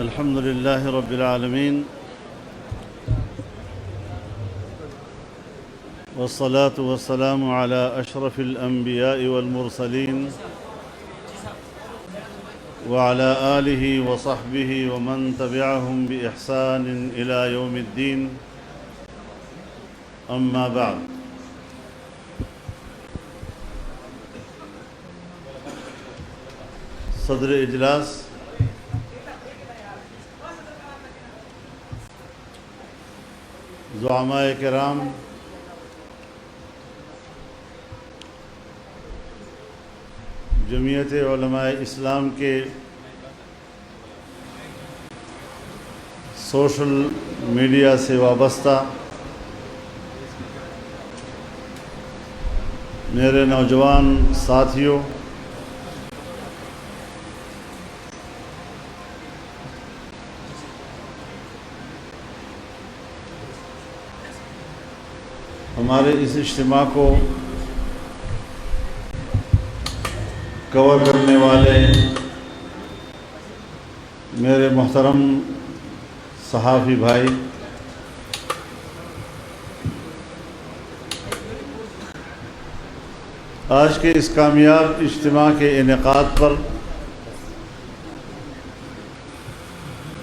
الحمد لله رب العالمين، والصلاة والسلام على أشرف الأنبياء والمرسلين وعلى آله وصحبه ومن تبعهم بإحسان إلى يوم الدين. أما بعد، صدر اجلاس زعماء کرام، جمعیت علماء اسلام کے سوشل میڈیا سے وابستہ میرے نوجوان ساتھیوں، ہمارے اس اجتماع کو کور کرنے والے میرے محترم صحافی بھائی، آج کے اس کامیاب اجتماع کے انعقاد پر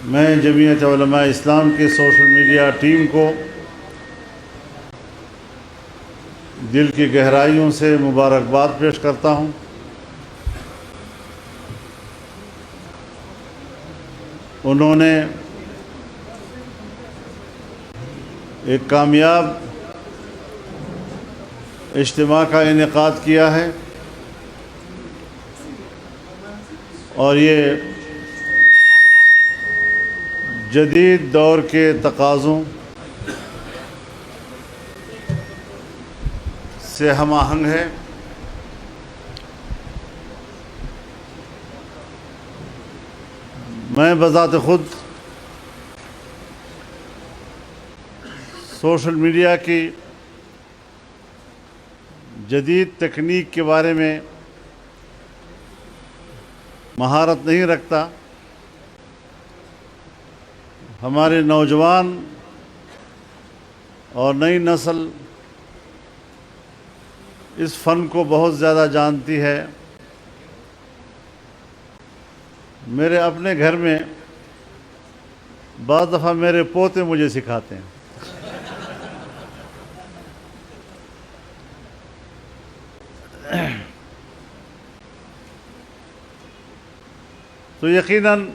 میں جمعیت علماء اسلام کے سوشل میڈیا ٹیم کو دل کی گہرائیوں سے مبارکباد پیش کرتا ہوں۔ انہوں نے ایک کامیاب اجتماع کا انعقاد کیا ہے، اور یہ جدید دور کے تقاضوں سے ہم آہنگ ہے۔ میں بذات خود سوشل میڈیا کی جدید تکنیک کے بارے میں مہارت نہیں رکھتا۔ ہمارے نوجوان اور نئی نسل اس فن کو بہت زیادہ جانتی ہے۔ میرے اپنے گھر میں بعض دفعہ میرے پوتے مجھے سکھاتے ہیں۔ تو یقیناً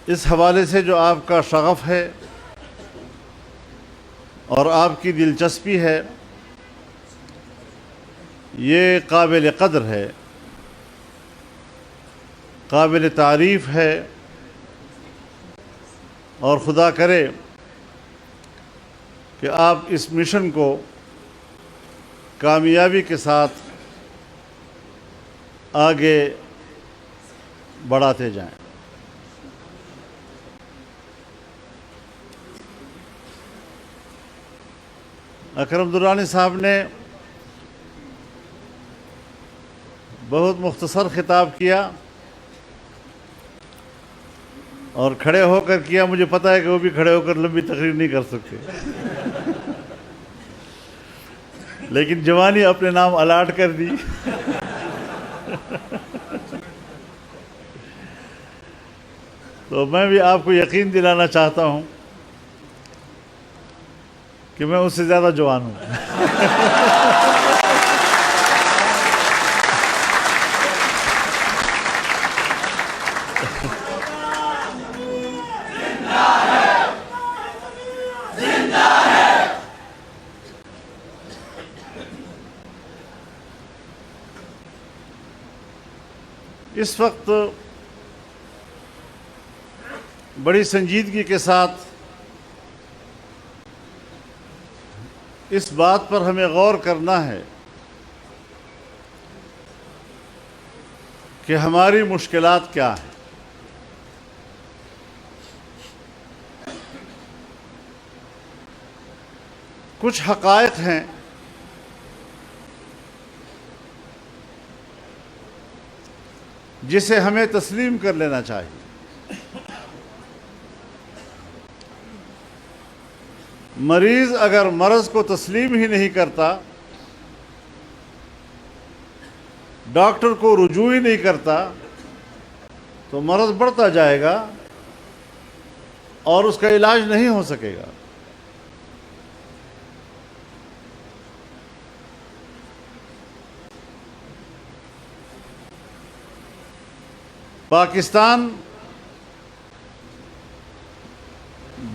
اس حوالے سے جو آپ کا شغف ہے اور آپ کی دلچسپی ہے، یہ قابل قدر ہے، قابل تعریف ہے، اور خدا کرے کہ آپ اس مشن کو کامیابی کے ساتھ آگے بڑھاتے جائیں۔ اکرم درانی صاحب نے بہت مختصر خطاب کیا اور کھڑے ہو کر کیا۔ مجھے پتہ ہے کہ وہ بھی کھڑے ہو کر لمبی تقریر نہیں کر سکتے، لیکن جوانی اپنے نام الاٹ کر دی۔ تو میں بھی آپ کو یقین دلانا چاہتا ہوں کہ میں اس سے زیادہ جوان ہوں۔ اس وقت بڑی سنجیدگی کے ساتھ اس بات پر ہمیں غور کرنا ہے کہ ہماری مشکلات کیا ہیں۔ کچھ حقائق ہیں جسے ہمیں تسلیم کر لینا چاہیے۔ مریض اگر مرض کو تسلیم ہی نہیں کرتا، ڈاکٹر کو رجوع ہی نہیں کرتا، تو مرض بڑھتا جائے گا اور اس کا علاج نہیں ہو سکے گا۔ پاکستان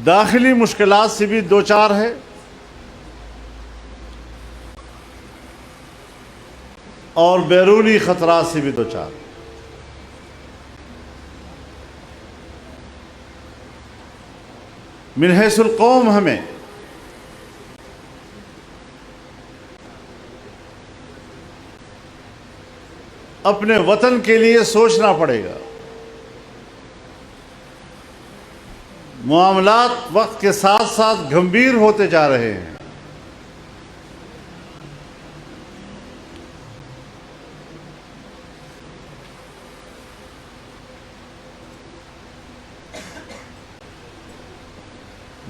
داخلی مشکلات سے بھی دوچار ہے، اور بیرونی خطرات سے بھی دوچار۔ من حیث القوم ہمیں اپنے وطن کے لیے سوچنا پڑے گا۔ معاملات وقت کے ساتھ ساتھ گمبھیر ہوتے جا رہے ہیں۔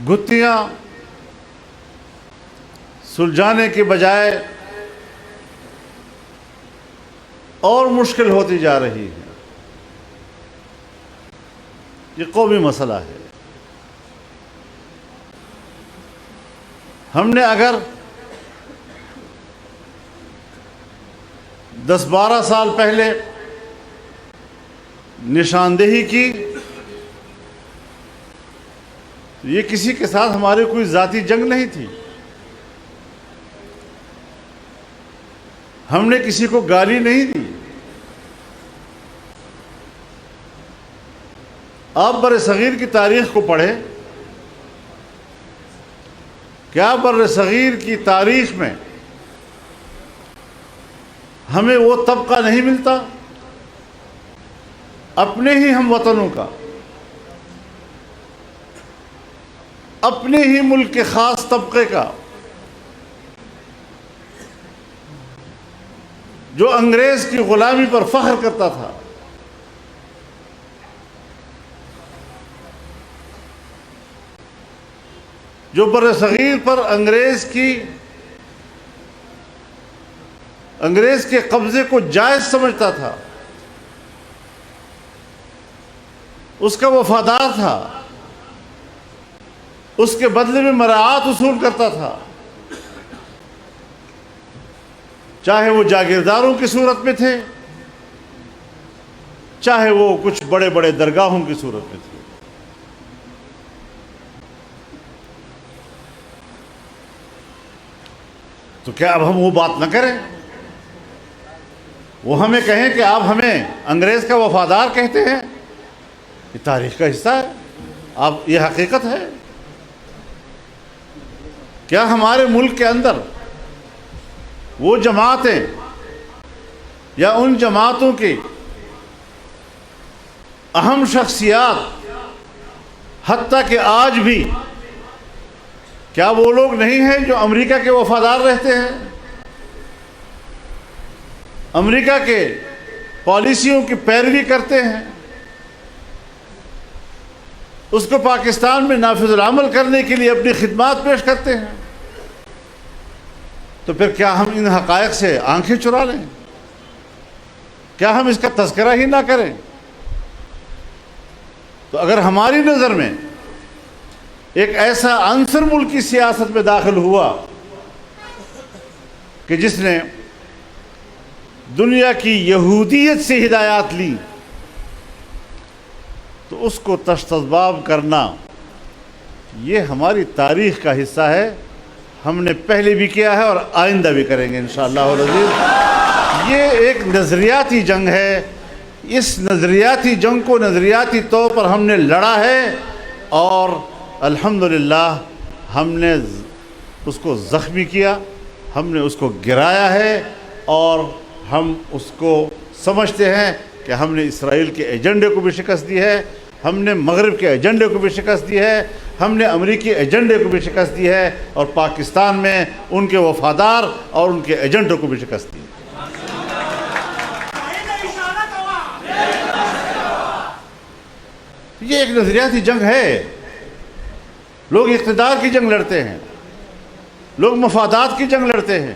گتھیاں سلجھانے کے بجائے اور مشکل ہوتی جا رہی ہے۔ یہ قومی مسئلہ ہے۔ ہم نے اگر 10-12 سال پہلے نشاندہی کی، تو یہ کسی کے ساتھ ہماری کوئی ذاتی جنگ نہیں تھی۔ ہم نے کسی کو گالی نہیں دی۔ آپ برصغیر کی تاریخ کو پڑھیں، کیا برصغیر کی تاریخ میں ہمیں وہ طبقہ نہیں ملتا اپنے ہی ہم وطنوں کا، اپنے ہی ملک کے خاص طبقے کا، جو انگریز کی غلامی پر فخر کرتا تھا، جو برصغیر پر انگریز کے قبضے کو جائز سمجھتا تھا، اس کا وفادار تھا، اس کے بدلے میں مراعات وصول کرتا تھا، چاہے وہ جاگیرداروں کی صورت میں تھے، چاہے وہ کچھ بڑے بڑے درگاہوں کی صورت میں تھے۔ تو کیا اب ہم وہ بات نہ کریں؟ وہ ہمیں کہیں کہ آپ ہمیں انگریز کا وفادار کہتے ہیں؟ یہ تاریخ کا حصہ ہے، اب یہ حقیقت ہے۔ کیا ہمارے ملک کے اندر وہ جماعتیں یا ان جماعتوں کی اہم شخصیات، حتیٰ کہ آج بھی، کیا وہ لوگ نہیں ہیں جو امریکہ کے وفادار رہتے ہیں، امریکہ کے پالیسیوں کی پیروی کرتے ہیں، اس کو پاکستان میں نافذ العمل کرنے کے لیے اپنی خدمات پیش کرتے ہیں؟ تو پھر کیا ہم ان حقائق سے آنکھیں چرا لیں؟ کیا ہم اس کا تذکرہ ہی نہ کریں؟ تو اگر ہماری نظر میں ایک ایسا عنصر ملک کی سیاست میں داخل ہوا کہ جس نے دنیا کی یہودیت سے ہدایات لی، تو اس کو تشت اسباب کرنا یہ ہماری تاریخ کا حصہ ہے۔ ہم نے پہلے بھی کیا ہے اور آئندہ بھی کریں گے انشاءاللہ العزیز۔ یہ ایک نظریاتی جنگ ہے، اس نظریاتی جنگ کو نظریاتی طور پر ہم نے لڑا ہے، اور الحمدللہ ہم نے اس کو زخمی کیا، ہم نے اس کو گرایا ہے، اور ہم اس کو سمجھتے ہیں کہ ہم نے اسرائیل کے ایجنڈے کو بھی شکست دی ہے، ہم نے مغرب کے ایجنڈے کو بھی شکست دی ہے، ہم نے امریکی ایجنڈے کو بھی شکست دی ہے، اور پاکستان میں ان کے وفادار اور ان کے ایجنڈوں کو بھی شکست دی ہے۔ یہ ایک نظریاتی جنگ ہے. لوگ اقتدار کی جنگ لڑتے ہیں، لوگ مفادات کی جنگ لڑتے ہیں،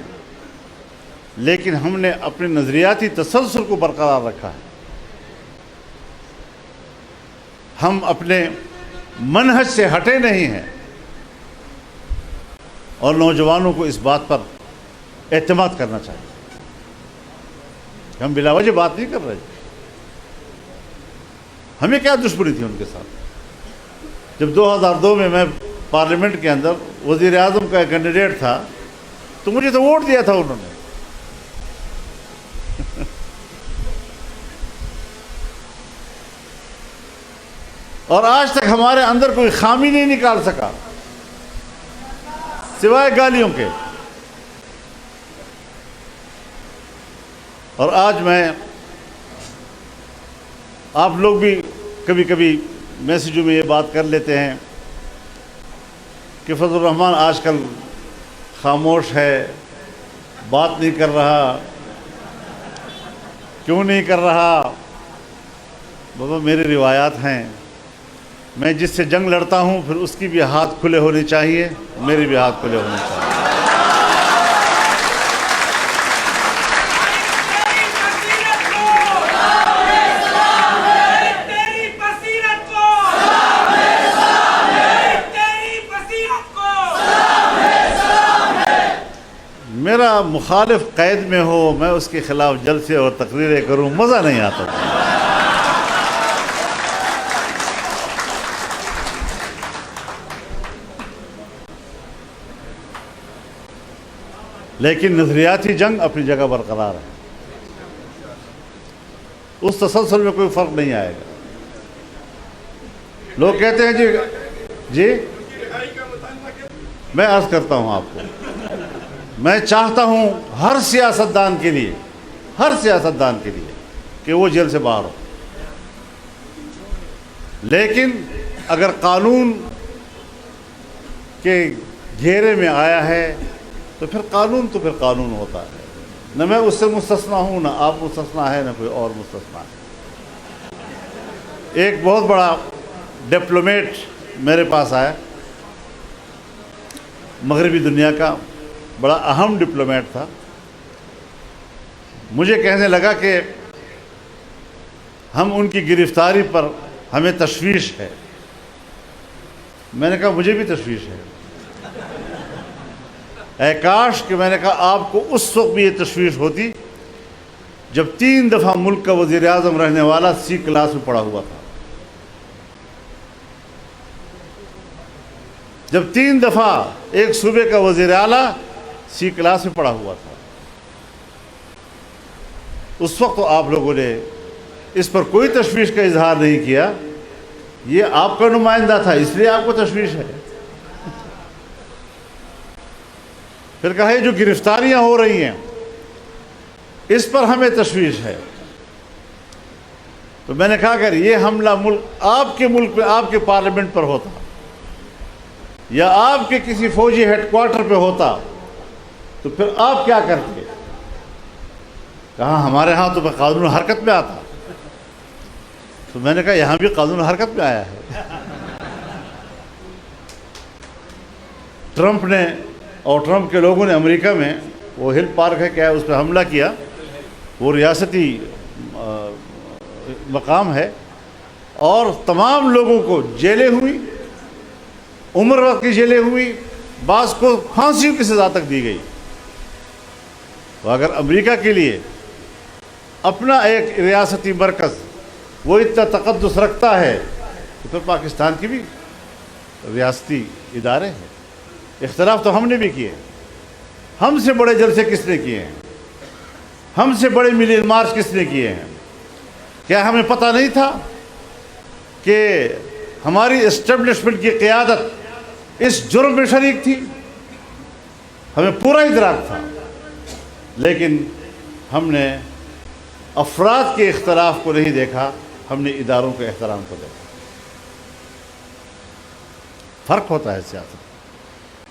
لیکن ہم نے اپنے نظریاتی تسلسل کو برقرار رکھا ہے. ہم اپنے منہج سے ہٹے نہیں ہیں، اور نوجوانوں کو اس بات پر اعتماد کرنا چاہیے. ہم بلا وجہ بات نہیں کر رہے. ہمیں کیا دشمنی تھی ان کے ساتھ؟ جب 2002 میں پارلیمنٹ کے اندر وزیر اعظم کا کینڈیڈیٹ تھا تو مجھے تو ووٹ دیا تھا انہوں نے. اور آج تک ہمارے اندر کوئی خامی نہیں نکال سکا سوائے گالیوں کے. اور آج میں آپ لوگ بھی کبھی کبھی میسیجوں میں یہ بات کر لیتے ہیں کہ فضل الرحمان آج کل خاموش ہے، بات نہیں کر رہا، کیوں نہیں کر رہا؟ بابا میری روایات ہیں، میں جس سے جنگ لڑتا ہوں پھر اس کی بھی ہاتھ کھلے ہونے چاہیے، میرے بھی ہاتھ کھلے ہونے چاہیے. میرا مخالف قید میں ہو، میں اس کے خلاف جلسے اور تقریریں کروں، مزہ نہیں آتا. لیکن نظریاتی جنگ اپنی جگہ برقرار ہے. اس تسلسل میں کوئی فرق نہیں آئے گا. لوگ کہتے ہیں جی میں عرض کرتا ہوں آپ کو، میں چاہتا ہوں ہر سیاستدان کے لیے کہ وہ جیل سے باہر ہو. لیکن اگر قانون کے گھیرے میں آیا ہے تو پھر قانون ہوتا ہے. نہ میں اس سے مستثنا ہوں، نہ آپ مستثنا ہے، نہ کوئی اور مستثنا ہے. ایک بہت بڑا ڈپلومیٹ میرے پاس آیا، مغربی دنیا کا بڑا اہم ڈپلومیٹ تھا. مجھے کہنے لگا کہ ہم ان کی گرفتاری پر ہمیں تشویش ہے. میں نے کہا مجھے بھی تشویش ہے. اے کاش کہ میں نے کہا آپ کو اس وقت بھی یہ تشویش ہوتی جب 3 دفعہ ملک کا وزیر اعظم رہنے والا سی کلاس میں پڑھا ہوا تھا. جب 3 دفعہ ایک صوبے کا وزیر اعلیٰ سی کلاس میں پڑھا ہوا تھا. اس وقت تو آپ لوگوں نے اس پر کوئی تشویش کا اظہار نہیں کیا. یہ آپ کا نمائندہ تھا، اس لیے آپ کو تشویش ہے. پھر کہا یہ جو گرفتاریاں ہو رہی ہیں اس پر ہمیں تشویش ہے. تو میں نے کہا اگر یہ حملہ آپ کے ملک میں، آپ کے پارلیمنٹ پر ہوتا یا آپ کے کسی فوجی ہیڈ کوارٹر پہ ہوتا تو پھر آپ کیا کرتے؟ کہا ہمارے ہاں تو قانون حرکت میں آتا. تو میں نے کہا یہاں بھی قانون حرکت میں آیا ہے. ٹرمپ نے اور ٹرمپ کے لوگوں نے امریکہ میں وہ ہل پارک ہے کیا ہے، اس پہ حملہ کیا. وہ ریاستی مقام ہے اور تمام لوگوں کو جیلیں ہوئی، عمر وقت کی جیلیں ہوئی، بعض کو پھانسیوں کی سزا تک دی گئی. تو اگر امریکہ کے لیے اپنا ایک ریاستی مرکز وہ اتنا تقدس رکھتا ہے تو پھر پاکستان کی بھی ریاستی ادارے ہیں. اختلاف تو ہم نے بھی کیے. ہم سے بڑے جلسے کس نے کیے ہیں؟ ہم سے بڑے ملین مارچ کس نے کیے ہیں؟ کیا ہمیں پتہ نہیں تھا کہ ہماری اسٹیبلشمنٹ کی قیادت اس جرم میں شریک تھی؟ ہمیں پورا ادراک تھا. لیکن ہم نے افراد کے اختلاف کو نہیں دیکھا، ہم نے اداروں کے احترام کو دیکھا. فرق ہوتا ہے سیاست.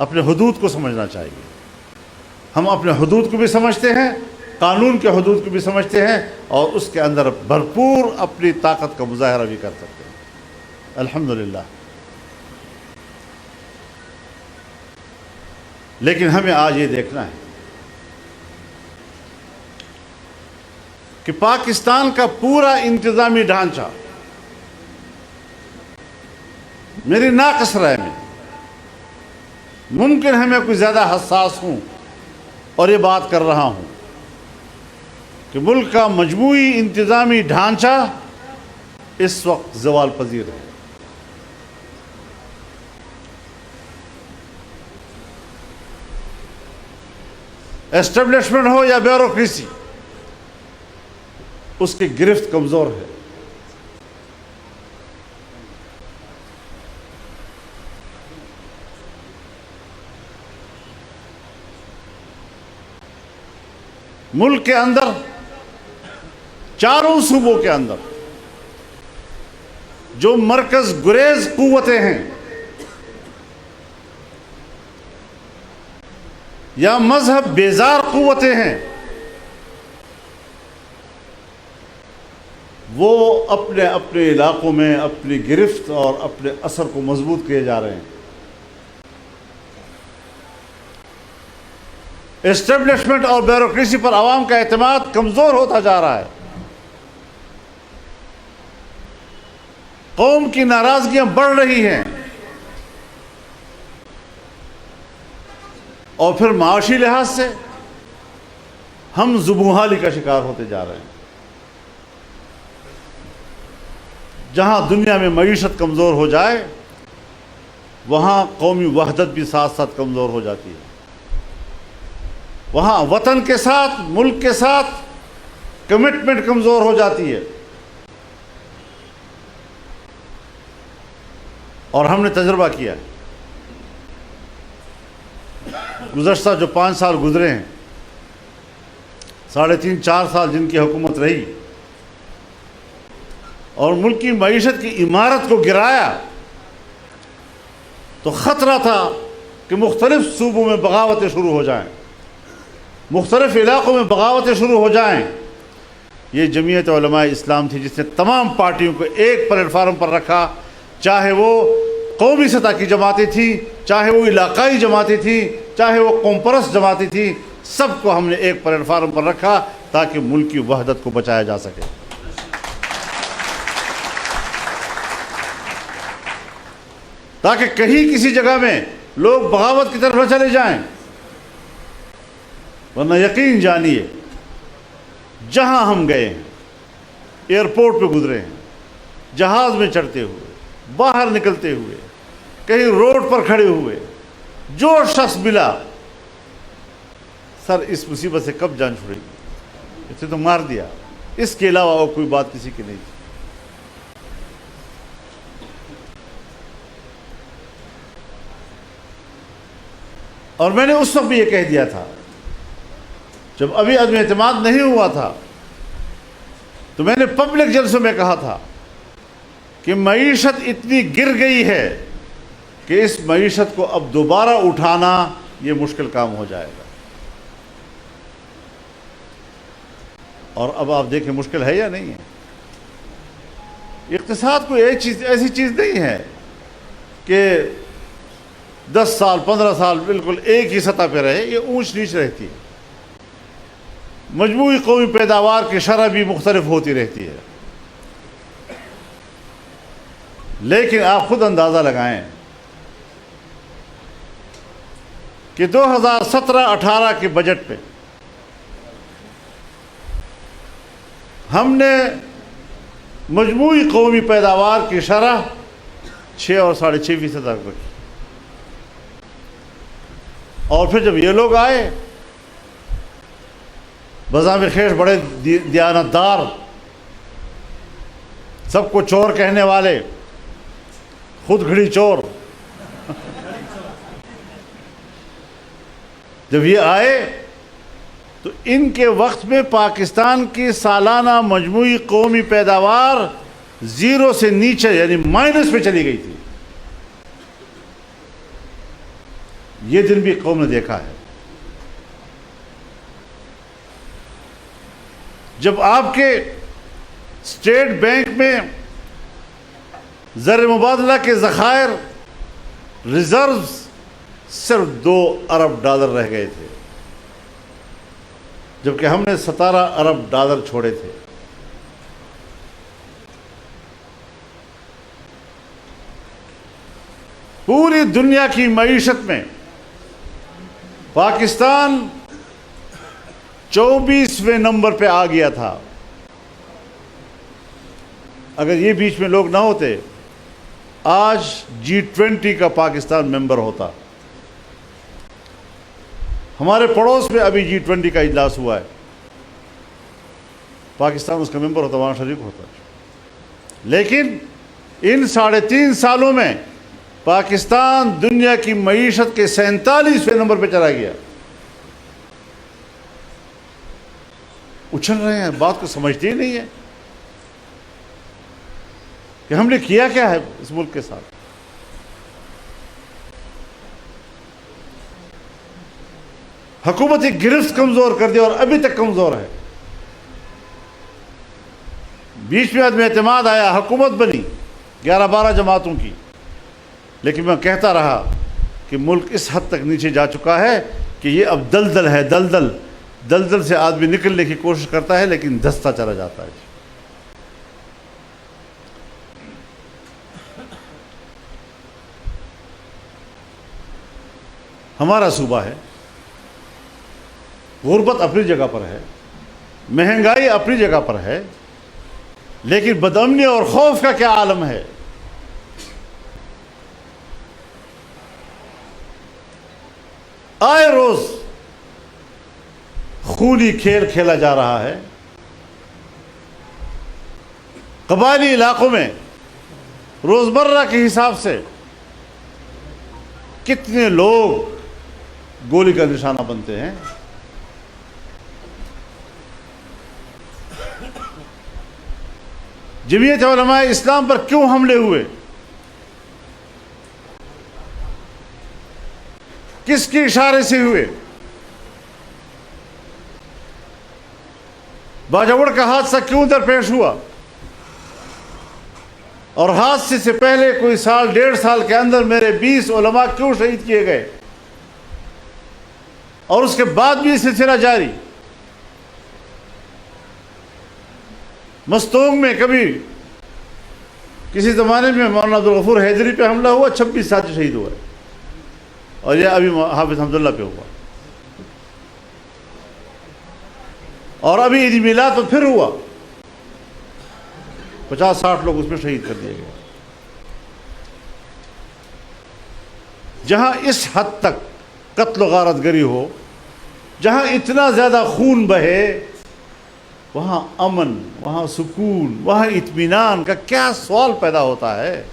اپنے حدود کو سمجھنا چاہیے. ہم اپنے حدود کو بھی سمجھتے ہیں، قانون کے حدود کو بھی سمجھتے ہیں، اور اس کے اندر بھرپور اپنی طاقت کا مظاہرہ بھی کر سکتے ہیں. الحمدللہ. لیکن ہمیں آج یہ دیکھنا ہے کہ پاکستان کا پورا انتظامی ڈھانچہ میری ناقص رائے میں، ممکن ہے میں کوئی زیادہ حساس ہوں اور یہ بات کر رہا ہوں کہ ملک کا مجموعی انتظامی ڈھانچہ اس وقت زوال پذیر ہے. اسٹیبلشمنٹ ہو یا بیوروکریسی، اس کی گرفت کمزور ہے. ملک کے اندر چاروں صوبوں کے اندر جو مرکز گریز قوتیں ہیں یا مذہب بیزار قوتیں ہیں، وہ اپنے اپنے علاقوں میں اپنی گرفت اور اپنے اثر کو مضبوط کیے جا رہے ہیں. اسٹیبلشمنٹ اور بیوروکریسی پر عوام کا اعتماد کمزور ہوتا جا رہا ہے. قوم کی ناراضگیاں بڑھ رہی ہیں اور پھر معاشی لحاظ سے ہم زبوں حالی کا شکار ہوتے جا رہے ہیں. جہاں دنیا میں معیشت کمزور ہو جائے وہاں قومی وحدت بھی ساتھ ساتھ کمزور ہو جاتی ہے. وہاں وطن کے ساتھ، ملک کے ساتھ کمٹمنٹ کمزور ہو جاتی ہے. اور ہم نے تجربہ کیا ہے. گزشتہ جو 5 سال گزرے ہیں، 3.5-4 سال جن کی حکومت رہی اور ملک کی معیشت کی عمارت کو گرایا، تو خطرہ تھا کہ مختلف صوبوں میں بغاوتیں شروع ہو جائیں، مختلف علاقوں میں بغاوتیں شروع ہو جائیں. یہ جمعیت علماء اسلام تھی جس نے تمام پارٹیوں کو ایک پلیٹ فارم پر رکھا، چاہے وہ قومی سطح کی جماعتیں تھیں، چاہے وہ علاقائی جماعتیں تھیں، چاہے وہ قوم پرست جماعتیں تھیں، سب کو ہم نے ایک پلیٹ فارم پر رکھا تاکہ ملک کی وحدت کو بچایا جا سکے. تاکہ کہیں کسی جگہ میں لوگ بغاوت کی طرف نہ چلے جائیں. ورنہ یقین جانیے جہاں ہم گئے ہیں، ایئرپورٹ پہ گزرے ہیں، جہاز میں چڑھتے ہوئے، باہر نکلتے ہوئے، کہیں روڈ پر کھڑے ہوئے، جو شخص ملا، سر اس مصیبت سے کب جان چھڑے گی، اسے تو مار دیا، اس کے علاوہ اور کوئی بات کسی کی نہیں تھی. اور میں نے اس وقت بھی یہ کہہ دیا تھا، جب ابھی عدم اعتماد نہیں ہوا تھا، تو میں نے پبلک جلسوں میں کہا تھا کہ معیشت اتنی گر گئی ہے کہ اس معیشت کو اب دوبارہ اٹھانا یہ مشکل کام ہو جائے گا. اور اب آپ دیکھیں مشکل ہے یا نہیں ہے. اقتصاد کوئی ایسی چیز نہیں ہے کہ 10 سال 15 سال بالکل ایک ہی سطح پہ رہے. یہ اونچ نیچ رہتی ہے. مجموعی قومی پیداوار کی شرح بھی مختلف ہوتی رہتی ہے. لیکن آپ خود اندازہ لگائیں کہ 2017-18 کے بجٹ پہ ہم نے مجموعی قومی پیداوار کی شرح 6 اور 6.5% تک رکھی. اور پھر جب یہ لوگ آئے، بظاہر خیر بڑے دیانتدار، سب کو چور کہنے والے، خود گھڑی چور، جب یہ آئے تو ان کے وقت میں پاکستان کی سالانہ مجموعی قومی پیداوار 0 سے نیچے یعنی مائنس پہ چلی گئی تھی. یہ دن بھی قوم نے دیکھا ہے. جب آپ کے اسٹیٹ بینک میں زر مبادلہ کے ذخائر ریزروز صرف $2 ارب رہ گئے تھے، جبکہ ہم نے $17 ارب چھوڑے تھے۔ پوری دنیا کی معیشت میں پاکستان 24ویں نمبر پہ آ گیا تھا۔ اگر یہ بیچ میں لوگ نہ ہوتے آج G20 کا پاکستان ممبر ہوتا۔ ہمارے پڑوس میں ابھی G20 کا اجلاس ہوا ہے، پاکستان اس کا ممبر ہوتا، وہاں شریک ہوتا۔ لیکن ان 3.5 سالوں میں پاکستان دنیا کی معیشت کے 47ویں نمبر پہ چلا گیا۔ اچھل رہے ہیں، بات کو سمجھتے ہی نہیں ہے کہ ہم نے کیا کیا ہے اس ملک کے ساتھ۔ حکومت کی گرفت کمزور کر دی اور ابھی تک کمزور ہے۔ بیچ میں عدم اعتماد آیا، حکومت بنی 11-12 جماعتوں کی، لیکن میں کہتا رہا کہ ملک اس حد تک نیچے جا چکا ہے کہ یہ اب دلدل ہے، دلدل سے آدمی نکلنے کی کوشش کرتا ہے لیکن دھستا چلا جاتا ہے۔ ہمارا صوبہ ہے، غربت اپنی جگہ پر ہے، مہنگائی اپنی جگہ پر ہے، لیکن بدامنی اور خوف کا کیا عالم ہے۔ آئے روز خونی کھیل کھیلا جا رہا ہے۔ قبائلی علاقوں میں روزمرہ کے حساب سے کتنے لوگ گولی کا نشانہ بنتے ہیں۔ جمعیت علماء اسلام پر کیوں حملے ہوئے؟ کس کے اشارے سے ہوئے؟ باجوڑ کا حادثہ کیوں درپیش ہوا؟ اور حادثے سے پہلے کوئی 1.5 سال کے اندر میرے 20 علماء کیوں شہید کیے گئے؟ اور اس کے بعد بھی یہ سلسلہ جاری۔ مستونگ میں کبھی کسی زمانے میں مولانا عبدالغفور حیدری پہ حملہ ہوا، 26 ساتھی شہید ہوئے، اور یہ ابھی حافظ حمداللہ پہ ہوا، اور ابھی عید میلاد تو پھر ہوا، 50-60 لوگ اس میں شہید کر دیے گئے۔ جہاں اس حد تک قتل و غارت گری ہو، جہاں اتنا زیادہ خون بہے، وہاں امن، وہاں سکون، وہاں اطمینان کا کیا سوال پیدا ہوتا ہے؟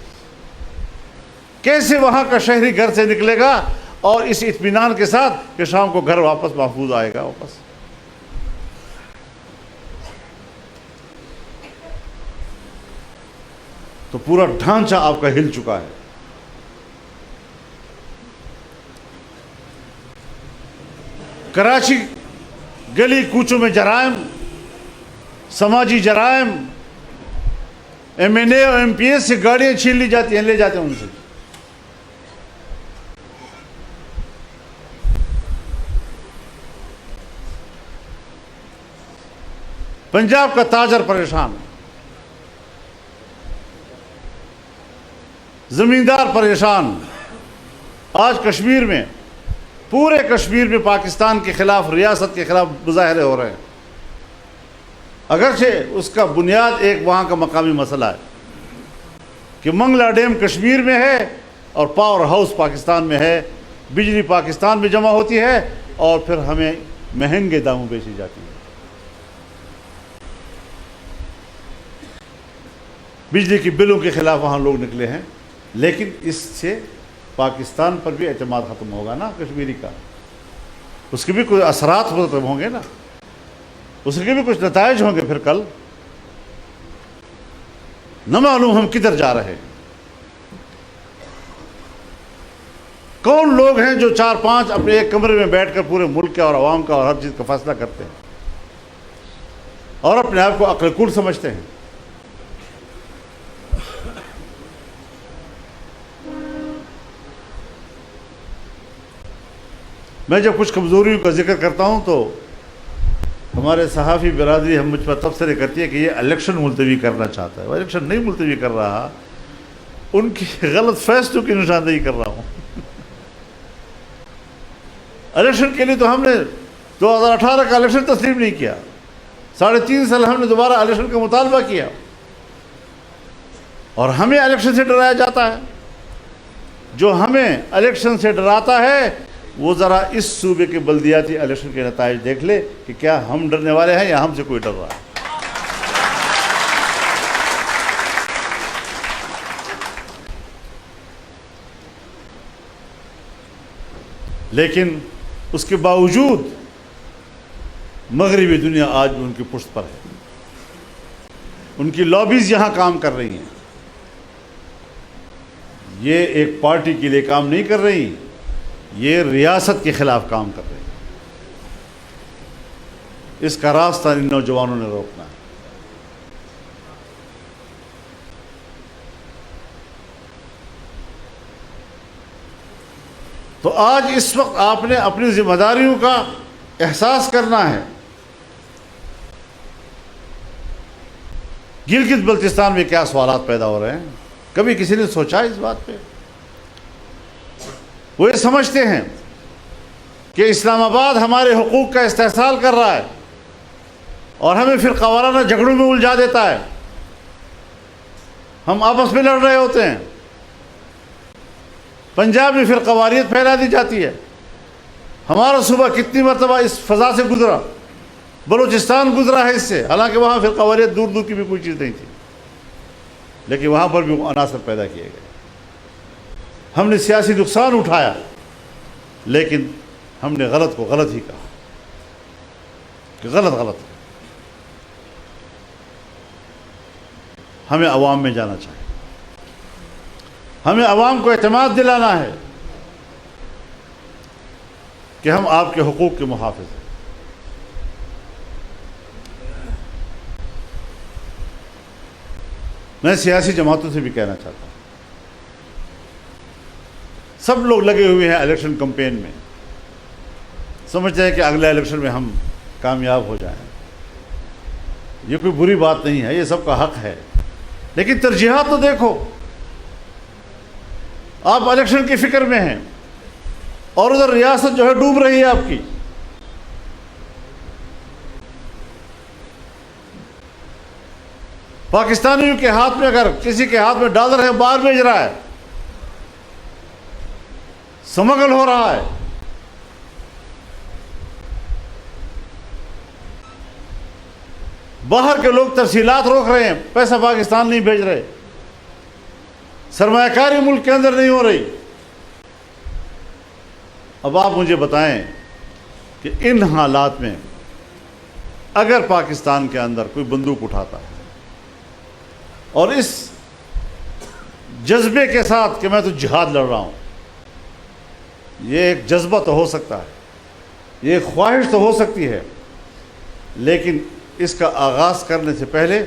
کیسے وہاں کا شہری گھر سے نکلے گا اور اس اطمینان کے ساتھ کہ شام کو گھر واپس محفوظ آئے گا واپس؟ تو پورا ڈھانچہ آپ کا ہل چکا ہے۔ کراچی گلی کوچوں میں جرائم، سماجی جرائم، MNA اور MPS سے گاڑیاں چھین لی جاتی ہیں، لے جاتے ہیں ان سے۔ پنجاب کا تاجر پریشان، زمیندار پریشان۔ آج کشمیر میں، پورے کشمیر میں پاکستان کے خلاف، ریاست کے خلاف مظاہرے ہو رہے ہیں، اگرچہ اس کا بنیاد ایک وہاں کا مقامی مسئلہ ہے کہ منگلا ڈیم کشمیر میں ہے اور پاور ہاؤس پاکستان میں ہے، بجلی پاکستان میں جمع ہوتی ہے اور پھر ہمیں مہنگے داموں بیچی جاتی ہے۔ بجلی کی بلوں کے خلاف وہاں لوگ نکلے ہیں، لیکن اس سے پاکستان پر بھی اعتماد ختم ہوگا نا کشمیری کا، اس کے بھی کوئی اثرات ہوں گے نا، اس کے بھی کچھ نتائج ہوں گے پھر کل، نہ معلوم ہم کدھر جا رہے ہیں۔ کون لوگ ہیں جو 4-5 اپنے ایک کمرے میں بیٹھ کر پورے ملک کا اور عوام کا اور ہر چیز کا فیصلہ کرتے ہیں اور اپنے آپ کو عقل کل سمجھتے ہیں؟ میں جب کچھ کمزوریوں کا ذکر کرتا ہوں تو ہمارے صحافی برادری ہم مجھ پر تبصرے کرتی ہے کہ یہ الیکشن ملتوی کرنا چاہتا ہے. وہ الیکشن نہیں ملتوی کر رہا, ان کی غلط فیصلوں کی نشاندہی کر رہا ہوں. الیکشن کے لیے تو ہم نے 2018 کا الیکشن تسلیم نہیں کیا, 3.5 سال ہم نے دوبارہ الیکشن کا مطالبہ کیا, اور ہمیں الیکشن سے ڈرایا جاتا ہے. جو ہمیں الیکشن سے ڈراتا ہے وہ ذرا اس صوبے کے بلدیاتی الیکشن کے نتائج دیکھ لے کہ کیا ہم ڈرنے والے ہیں یا ہم سے کوئی ڈر رہا ہے. لیکن اس کے باوجود مغربی دنیا آج بھی ان کی پشت پر ہے. ان کی لابیز یہاں کام کر رہی ہیں. یہ ایک پارٹی کے لیے کام نہیں کر رہی, یہ ریاست کے خلاف کام کر رہی ہیں. اس کا راستہ ان نوجوانوں نے روکنا ہے. تو آج اس وقت آپ نے اپنی ذمہ داریوں کا احساس کرنا ہے. گلگت بلتستان میں کیا سوالات پیدا ہو رہے ہیں, کبھی کسی نے سوچا اس بات پہ؟ وہ یہ سمجھتے ہیں کہ اسلام آباد ہمارے حقوق کا استحصال کر رہا ہے اور ہمیں پھر قوارانہ جھگڑوں میں الجھا دیتا ہے. ہم آپس میں لڑ رہے ہوتے ہیں. پنجاب میں پھر قواریت پھیلا دی جاتی ہے. ہمارا صوبہ کتنی مرتبہ اس فضا سے گزرا, بلوچستان گزرا ہے اس سے, حالانکہ وہاں پھر قواریت دور دور کی بھی کوئی چیز نہیں تھی, لیکن وہاں پر بھی عناصر پیدا کیے گئے. ہم نے سیاسی نقصان اٹھایا, لیکن ہم نے غلط کو غلط ہی کہا کہ غلط غلط. ہمیں عوام میں جانا چاہیے, ہمیں عوام کو اعتماد دلانا ہے کہ ہم آپ کے حقوق کے محافظ ہیں. میں سیاسی جماعتوں سے بھی کہنا چاہتا ہوں, سب لوگ لگے ہوئے ہیں الیکشن کمپین میں, سمجھتے ہیں کہ اگلے الیکشن میں ہم کامیاب ہو جائیں. یہ کوئی بری بات نہیں ہے, یہ سب کا حق ہے, لیکن ترجیحات تو دیکھو. آپ الیکشن کی فکر میں ہیں اور ادھر ریاست جو ہے ڈوب رہی ہے آپ کی. پاکستانیوں کے ہاتھ میں اگر کسی کے ہاتھ میں ڈالر ہے, باہر بھیج رہا ہے, سمگل ہو رہا ہے. باہر کے لوگ تفصیلات روک رہے ہیں, پیسہ پاکستان نہیں بھیج رہے, سرمایہ کاری ملک کے اندر نہیں ہو رہی. اب آپ مجھے بتائیں کہ ان حالات میں اگر پاکستان کے اندر کوئی بندوق اٹھاتا ہے اور اس جذبے کے ساتھ کہ میں تو جہاد لڑ رہا ہوں, یہ ایک جذبہ تو ہو سکتا ہے, یہ ایک خواہش تو ہو سکتی ہے, لیکن اس کا آغاز کرنے سے پہلے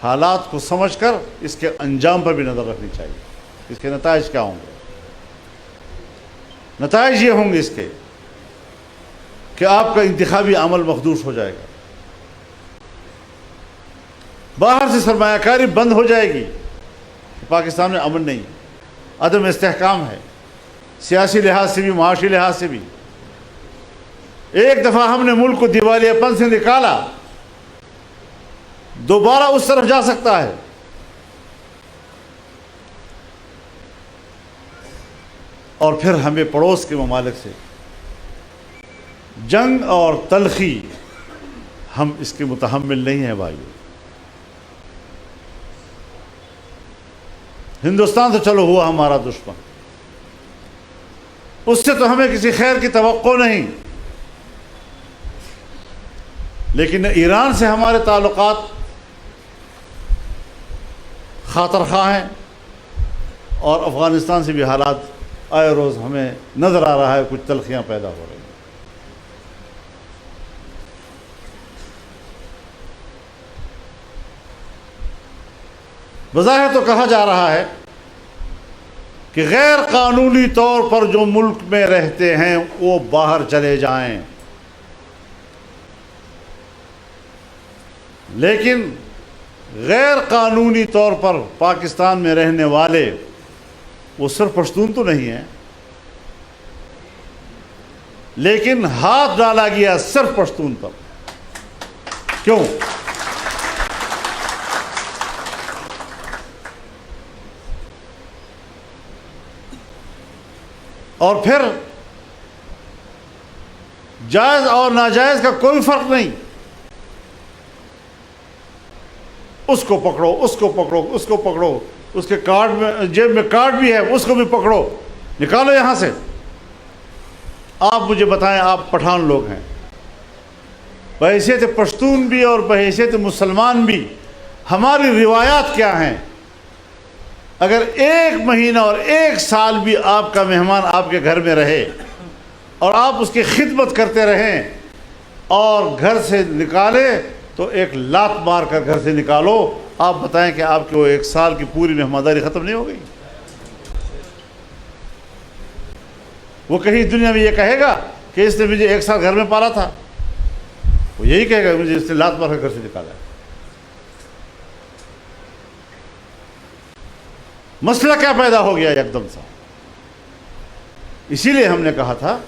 حالات کو سمجھ کر اس کے انجام پر بھی نظر رکھنی چاہیے. اس کے نتائج کیا ہوں گے؟ نتائج یہ ہوں گے اس کے کہ آپ کا انتخابی عمل مخدوش ہو جائے گا, باہر سے سرمایہ کاری بند ہو جائے گی. پاکستان میں امن نہیں, عدم استحکام ہے, سیاسی لحاظ سے بھی معاشی لحاظ سے بھی. ایک دفعہ ہم نے ملک کو دیوالیہ پن سے نکالا, دوبارہ اس طرف جا سکتا ہے. اور پھر ہمیں پڑوس کے ممالک سے جنگ اور تلخی, ہم اس کے متحمل نہیں ہیں بھائیو. ہندوستان تو چلو ہوا ہمارا دشمن, اس سے تو ہمیں کسی خیر کی توقع نہیں, لیکن ایران سے ہمارے تعلقات خاطر خواہ ہیں, اور افغانستان سے بھی حالات آئے روز ہمیں نظر آ رہا ہے کچھ تلخیاں پیدا ہو رہی ہیں. بظاہر تو کہا جا رہا ہے کہ غیر قانونی طور پر جو ملک میں رہتے ہیں وہ باہر چلے جائیں، لیکن غیر قانونی طور پر پاکستان میں رہنے والے وہ صرف پشتون تو نہیں ہیں، لیکن ہاتھ ڈالا گیا صرف پشتون پر۔ کیوں؟ اور پھر جائز اور ناجائز کا کوئی فرق نہیں، اس کو پکڑو، اس کو پکڑو، اس کو پکڑو، اس کے کارڈ میں جیب میں کارڈ بھی ہے اس کو بھی پکڑو، نکالو یہاں سے۔ آپ مجھے بتائیں، آپ پٹھان لوگ ہیں، بحیثیت پشتون بھی اور بحیثیت مسلمان بھی ہماری روایات کیا ہیں؟ اگر 1 مہینہ اور 1 سال بھی آپ کا مہمان آپ کے گھر میں رہے اور آپ اس کی خدمت کرتے رہیں اور گھر سے نکالے تو ایک لات مار کر گھر سے نکالو، آپ بتائیں کہ آپ کی وہ 1 سال کی پوری مہمانداری ختم نہیں ہو گئی؟ وہ کہیں دنیا میں یہ کہے گا کہ اس نے مجھے 1 سال گھر میں پالا تھا؟ وہ یہی کہے گا مجھے اس نے لات مار کر گھر سے نکالا ہے۔ مسئلہ کیا پیدا ہو گیا یکدم سے؟ اسی لیے ہم نے کہا تھا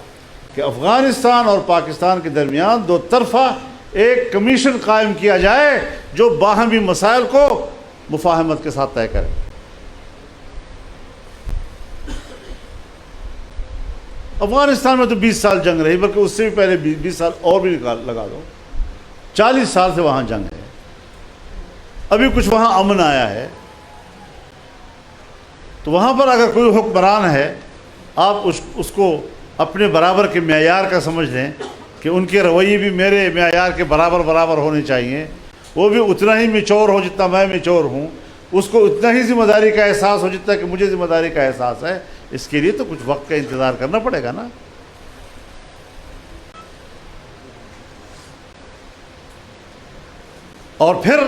کہ افغانستان اور پاکستان کے درمیان 2 طرفہ ایک کمیشن قائم کیا جائے جو باہمی مسائل کو مفاہمت کے ساتھ طے کرے۔ افغانستان میں تو 20 سال جنگ رہی، بلکہ اس سے بھی پہلے 20 سال اور بھی لگا دو، 40 سال سے وہاں جنگ ہے، ابھی کچھ وہاں امن آیا ہے۔ تو وہاں پر اگر کوئی حکمران ہے، آپ اس کو اپنے برابر کے معیار کا سمجھ لیں کہ ان کے رویے بھی میرے معیار کے برابر ہونے چاہیے، وہ بھی اتنا ہی میچور ہو جتنا میں میچور ہوں، اس کو اتنا ہی ذمہ داری کا احساس ہو جتنا کہ مجھے ذمہ داری کا احساس ہے۔ اس کے لیے تو کچھ وقت کا انتظار کرنا پڑے گا نا۔ اور پھر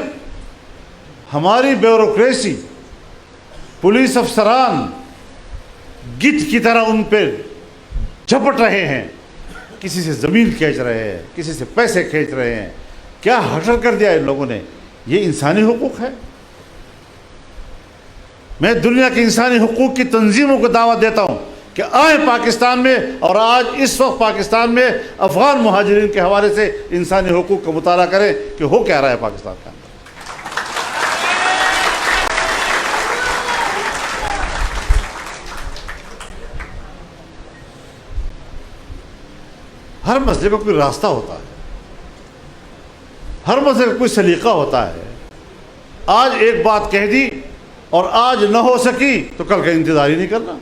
ہماری بیوروکریسی، پولیس افسران گدھ کی طرح ان پہ جھپٹ رہے ہیں، کسی سے زمین کھینچ رہے ہیں، کسی سے پیسے کھینچ رہے ہیں۔ کیا حشر کر دیا ان لوگوں نے؟ یہ انسانی حقوق ہے؟ میں دنیا کی انسانی حقوق کی تنظیموں کو دعوت دیتا ہوں کہ آئیں پاکستان میں، اور آج اس وقت پاکستان میں افغان مہاجرین کے حوالے سے انسانی حقوق کا مطالعہ کریں کہ ہو کیا رہا ہے پاکستان کا۔ ہر مسئلے کا کوئی راستہ ہوتا ہے، ہر مسئلے کا کوئی سلیقہ ہوتا ہے۔ آج ایک بات کہہ دی اور آج نہ ہو سکی تو کل کا انتظار ہی نہیں کرنا،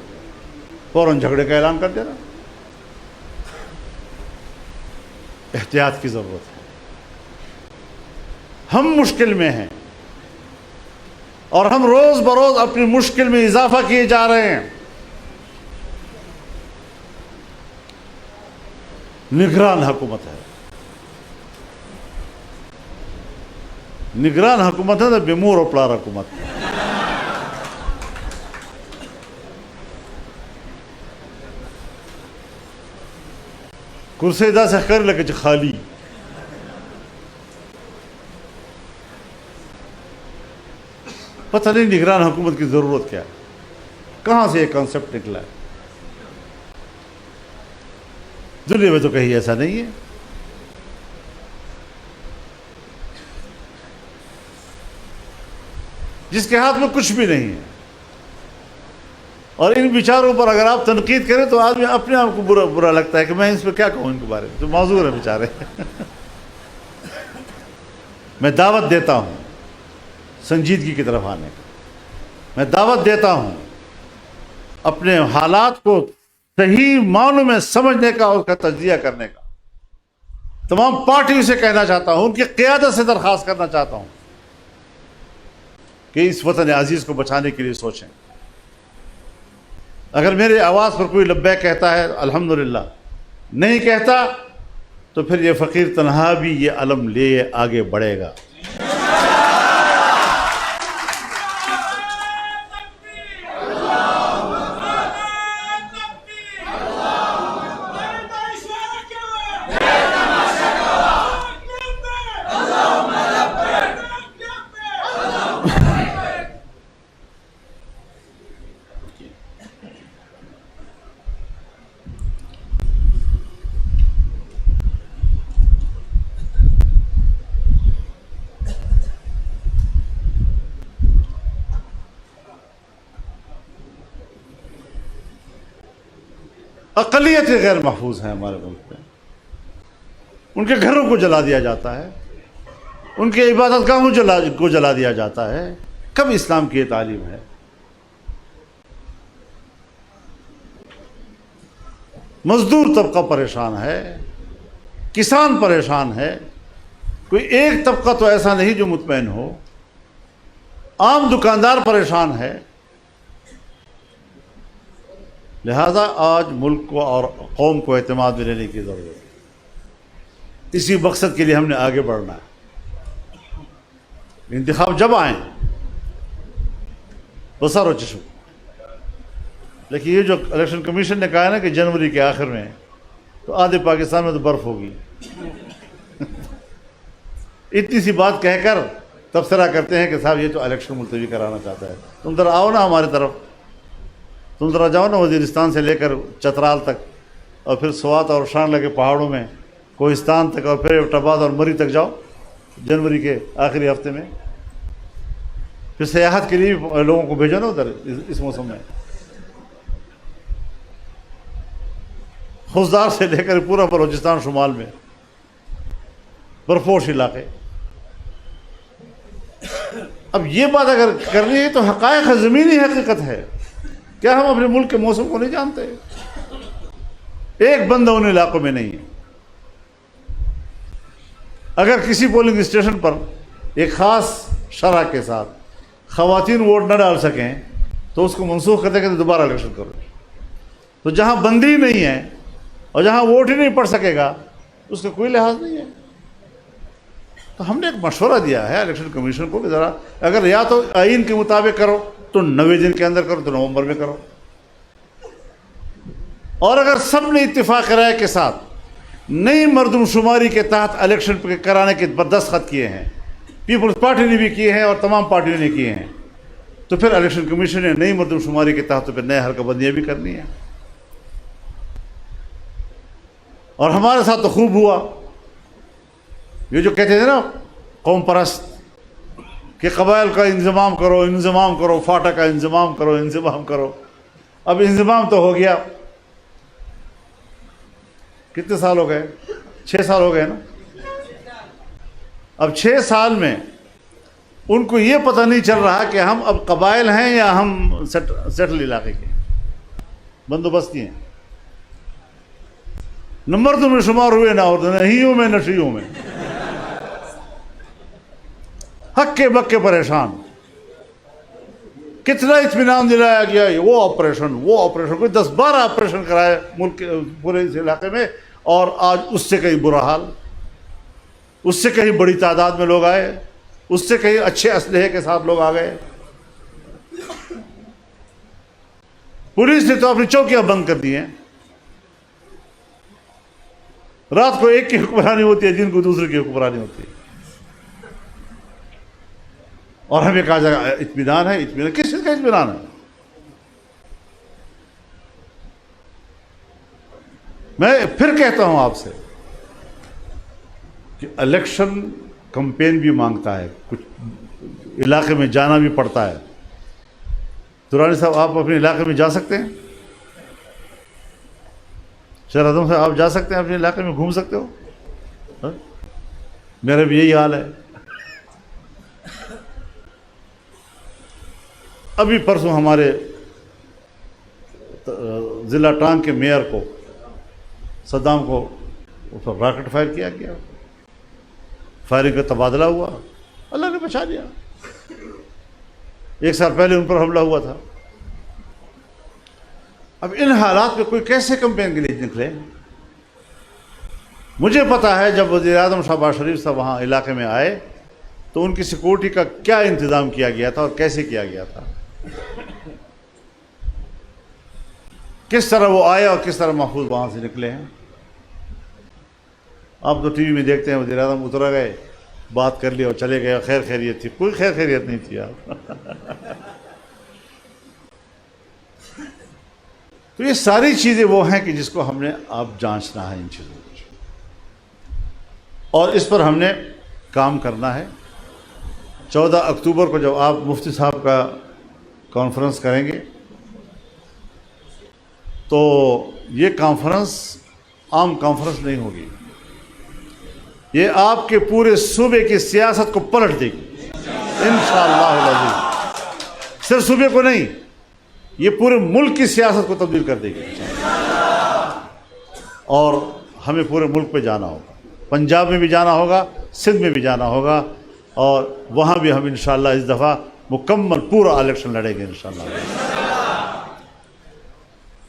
فوراً جھگڑے کا اعلان کر دینا۔ احتیاط کی ضرورت ہے۔ ہم مشکل میں ہیں اور ہم روز بروز اپنی مشکل میں اضافہ کیے جا رہے ہیں۔ نگران حکومت ہے، نگران حکومت ہے تو بیمور اور پلار حکومت ہے۔ کرسی دا سے کر لگے خالی۔ پتہ نہیں نگران حکومت کی ضرورت کیا ہے، کہاں سے یہ کانسیپٹ نکلا ہے؟ دنیا میں تو کہیں ایسا نہیں ہے۔ جس کے ہاتھ میں کچھ بھی نہیں ہے، اور ان بیچاروں پر اگر آپ تنقید کریں تو آدمی اپنے آپ کو برا لگتا ہے کہ میں اس پہ کیا کہوں، ان کے بارے میں تو معذور ہیں بیچارے۔ میں دعوت دیتا ہوں سنجیدگی کی طرف آنے کا، میں دعوت دیتا ہوں اپنے حالات کو صحیح معنوں میں سمجھنے کا، اس کا تجزیہ کرنے کا۔ تمام پارٹیوں سے کہنا چاہتا ہوں، ان کی قیادت سے درخواست کرنا چاہتا ہوں کہ اس وطن عزیز کو بچانے کے لیے سوچیں۔ اگر میرے آواز پر کوئی لبیک کہتا ہے الحمدللہ، نہیں کہتا تو پھر یہ فقیر تنہا بھی یہ علم لے آگے بڑھے گا۔ اقلیتیں غیر محفوظ ہیں ہمارے ملک میں، ان کے گھروں کو جلا دیا جاتا ہے، ان کے عبادت گاہوں کو جلا دیا جاتا ہے۔ کب اسلام کی یہ تعلیم ہے؟ مزدور طبقہ پریشان ہے، کسان پریشان ہے، کوئی ایک طبقہ تو ایسا نہیں جو مطمئن ہو، عام دکاندار پریشان ہے۔ لہذا آج ملک کو اور قوم کو اعتماد میں لینے کی ضرورت ہے۔ اسی مقصد کے لیے ہم نے آگے بڑھنا ہے۔ انتخاب جب آئیں بسر و چشم، لیکن یہ جو الیکشن کمیشن نے کہا ہے نا کہ جنوری کے آخر میں، تو آدھے پاکستان میں تو برف ہوگی۔ اتنی سی بات کہہ کر تبصرہ کرتے ہیں کہ صاحب یہ تو الیکشن ملتوی کرانا چاہتا ہے۔ تم ذرا آؤ نا ہماری طرف، تم ذرا جاؤ نا وزیرستان سے لے کر چترال تک، اور پھر سوات اور شان لگے پہاڑوں میں کوہستان تک، اور پھر ایبٹ آباد اور مری تک جاؤ جنوری کے آخری ہفتے میں۔ پھر سیاحت کے لیے لوگوں کو بھیجو نا ادھر اس موسم میں۔ خوزدار سے لے کر پورا بلوچستان شمال میں برفوش علاقے۔ اب یہ بات اگر کرنی ہے تو حقائق ہے، زمینی حقیقت ہے۔ کیا ہم اپنے ملک کے موسم کو نہیں جانتے؟ ایک بندہ ان علاقوں میں نہیں ہے۔ اگر کسی پولنگ اسٹیشن پر ایک خاص شرح کے ساتھ خواتین ووٹ نہ ڈال سکیں تو اس کو منسوخ کرتے کہ دوبارہ الیکشن کرو۔ تو جہاں بندی نہیں ہے اور جہاں ووٹ ہی نہیں پڑ سکے گا اس کا کوئی لحاظ نہیں ہے۔ تو ہم نے ایک مشورہ دیا ہے الیکشن کمیشن کو کہ ذرا اگر یا تو آئین کے مطابق کرو تو 90 دن کے اندر کرو، تو نومبر میں کرو، اور اگر سب نے اتفاق رائے کے ساتھ نئی مردم شماری کے تحت الیکشن کرانے کے دستخط کیے ہیں، پیپلز پارٹی نے بھی کیے ہیں اور تمام پارٹیوں نے کیے ہیں، تو پھر الیکشن کمیشن نے نئی مردم شماری کے تحت تو پھر نئے حلقہ بندیاں بھی کرنی ہیں۔ اور ہمارے ساتھ تو خوب ہوا، یہ جو کہتے تھے نا قوم پرست کہ قبائل کا انضمام کرو، انضمام کرو، فاٹا کا انضمام کرو، انضمام کرو۔ اب انضمام تو ہو گیا، کتنے سال ہو گئے؟ 6 سال ہو گئے نا۔ اب 6 سال میں ان کو یہ پتہ نہیں چل رہا کہ ہم اب قبائل ہیں یا ہم سیٹل علاقے کے بندوبستی ہیں۔ نہ مردوں میں شمار ہوئے نہ عورتوں، نہ ہیوں میں نہ شیوں میں، ہکے بکے پریشان۔ کتنا اطمینان دلایا گیا، وہ آپریشن کوئی 10-12 آپریشن کرائے ملک کے پورے اس علاقے میں، اور آج اس سے کہیں برا حال، اس سے کہیں بڑی تعداد میں لوگ آئے، اس سے کہیں اچھے اسلحے کے ساتھ لوگ آ گئے۔ پولیس نے تو اپنی چوکیاں بند کر دی ہیں، رات کو ایک کی حکمرانی ہوتی ہے، دن کو دوسرے کی حکمرانی ہوتی ہے، اور ہمیں کہا جائے گا اطمینان ہے۔ اطمینان کس چیز کا اطمینان ہے؟ میں پھر کہتا ہوں آپ سے کہ الیکشن کمپین بھی مانگتا ہے، کچھ علاقے میں جانا بھی پڑتا ہے۔ درانی صاحب آپ اپنے علاقے میں جا سکتے ہیں؟ شیر اعظم صاحب آپ جا سکتے ہیں اپنے علاقے میں، گھوم سکتے ہو؟ میرا بھی یہی حال ہے۔ ابھی پرسوں ہمارے ضلع ٹانگ کے میئر کو، صدام کو، اس پر راکٹ فائر کیا گیا، فائرنگ کا تبادلہ ہوا، اللہ نے بچا لیا۔ 1 سال پہلے ان پر حملہ ہوا تھا۔ اب ان حالات میں کوئی کیسے کمپین کے لیے نکلے؟ مجھے پتا ہے جب وزیر اعظم شہباز شریف صاحب وہاں علاقے میں آئے تو ان کی سیکورٹی کا کیا انتظام کیا گیا تھا اور کیسے کیا گیا تھا، کس طرح وہ آئے اور کس طرح محفوظ وہاں سے نکلے ہیں۔ آپ تو ٹی وی میں دیکھتے ہیں وزیر اعظم اترا گئے، بات کر لی اور چلے گئے، خیر خیریت تھی، کوئی خیر خیریت نہیں تھی آپ۔ تو یہ ساری چیزیں وہ ہیں کہ جس کو ہم نے آپ جانچنا ہے، ان چیزوں کو، اور اس پر ہم نے کام کرنا ہے۔ 14 اکتوبر کو جب آپ مفتی صاحب کا کانفرنس کریں گے تو یہ کانفرنس عام کانفرنس نہیں ہوگی، یہ آپ کے پورے صوبے کی سیاست کو پلٹ دے گی انشاءاللہ العزیز۔ صرف صوبے کو نہیں، یہ پورے ملک کی سیاست کو تبدیل کر دے گی اور ہمیں پورے ملک پہ جانا ہوگا، پنجاب میں بھی جانا ہوگا، سندھ میں بھی جانا ہوگا، اور وہاں بھی ہم انشاءاللہ اس دفعہ مکمل پورا الیکشن لڑیں گے انشاءاللہ۔